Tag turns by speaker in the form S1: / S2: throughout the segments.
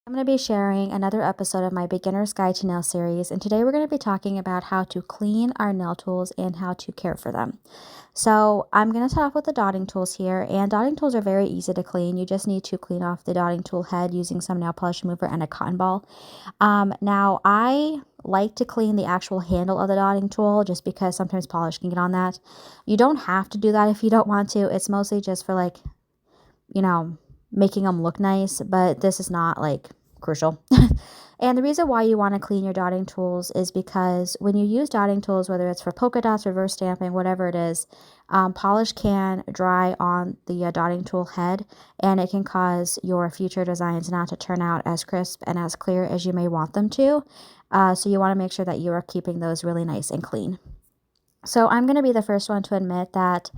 S1: I'm going to be sharing another episode of my Beginner's Guide to Nail series, and today we're going to be talking about how to clean our nail tools and how to care for them. So I'm going to start off with the dotting tools here, and dotting tools are very easy to clean. You just need to clean off the dotting tool head using some nail polish remover and a cotton ball. Now I like to clean the actual handle of the dotting tool just because sometimes polish can get on that. You don't have to do that if you don't want to. It's mostly just for you know, making them look nice, but this is not crucial. And the reason why you want to clean your dotting tools is because when you use dotting tools, whether it's for polka dots, reverse stamping, whatever it is, polish can dry on the dotting tool head, and it can cause your future designs not to turn out as crisp and as clear as you may want them to. So you want to make sure that you are keeping those really nice and clean. So I'm going to be the first one to admit that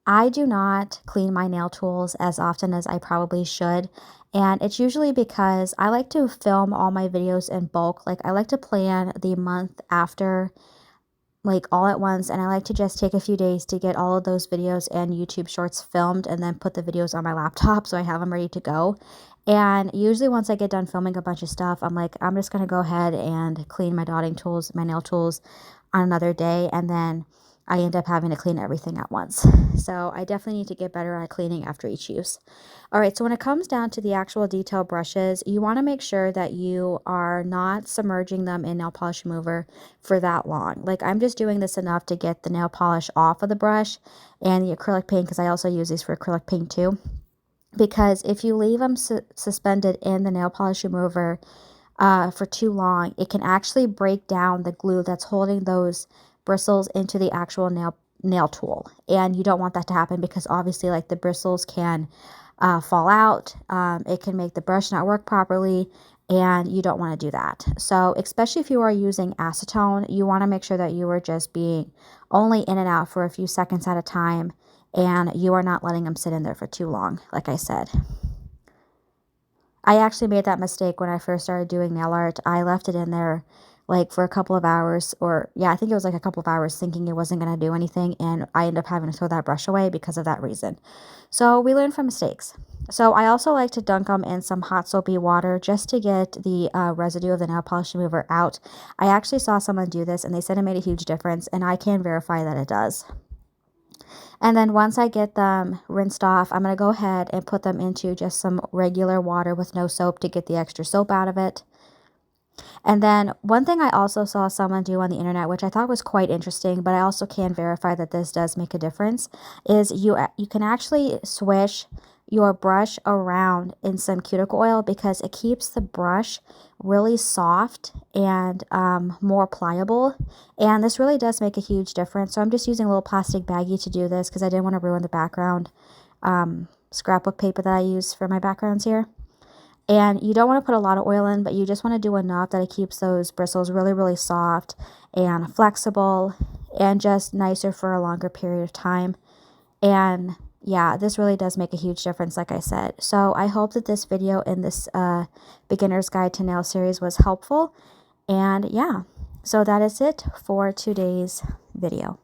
S1: I do not clean my nail tools as often as I probably should. And it's usually because I like to film all my videos in bulk. Like I like to plan the month after, like all at once. And I like to just take a few days to get all of those videos and YouTube shorts filmed and then put the videos on my laptop so I have them ready to go. And usually once I get done filming a bunch of stuff, I'm like, I'm just going to go ahead and clean my dotting tools, my nail tools on another day. And then I end up having to clean everything at once. So I definitely need to get better at cleaning after each use. All right, so when it comes down to the actual detail brushes, you want to make sure that you are not submerging them in nail polish remover for that long. Like I'm just doing this enough to get the nail polish off of the brush and the acrylic paint, because I also use these for acrylic paint too. Because if you leave them suspended in the nail polish remover for too long, it can actually break down the glue that's holding those bristles into the actual nail tool. And you don't want that to happen because obviously like the bristles can fall out. It can make the brush not work properly, and you don't want to do that. So especially if you are using acetone, you want to make sure that you are just being only in and out for a few seconds at a time, and you are not letting them sit in there for too long, like I said. I actually made that mistake when I first started doing nail art. I left it in there like for a couple of hours, or yeah, I think it was like a couple of hours, thinking it wasn't going to do anything, and I ended up having to throw that brush away because of that reason. So we learn from mistakes. So I also like to dunk them in some hot soapy water just to get the residue of the nail polish remover out. I actually saw someone do this and they said it made a huge difference, and I can verify that it does. And then once I get them rinsed off, I'm going to go ahead and put them into just some regular water with no soap to get the extra soap out of it. And then one thing I also saw someone do on the internet, which I thought was quite interesting, but I also can verify that this does make a difference, is you can actually swish your brush around in some cuticle oil, because it keeps the brush really soft and more pliable. And this really does make a huge difference. So I'm just using a little plastic baggie to do this because I didn't want to ruin the background scrapbook paper that I use for my backgrounds here. And you don't want to put a lot of oil in, but you just want to do enough that it keeps those bristles really, really soft and flexible and just nicer for a longer period of time. And yeah, this really does make a huge difference, like I said. So I hope that this video in this Beginner's Guide to Nail series was helpful. And yeah, so that is it for today's video.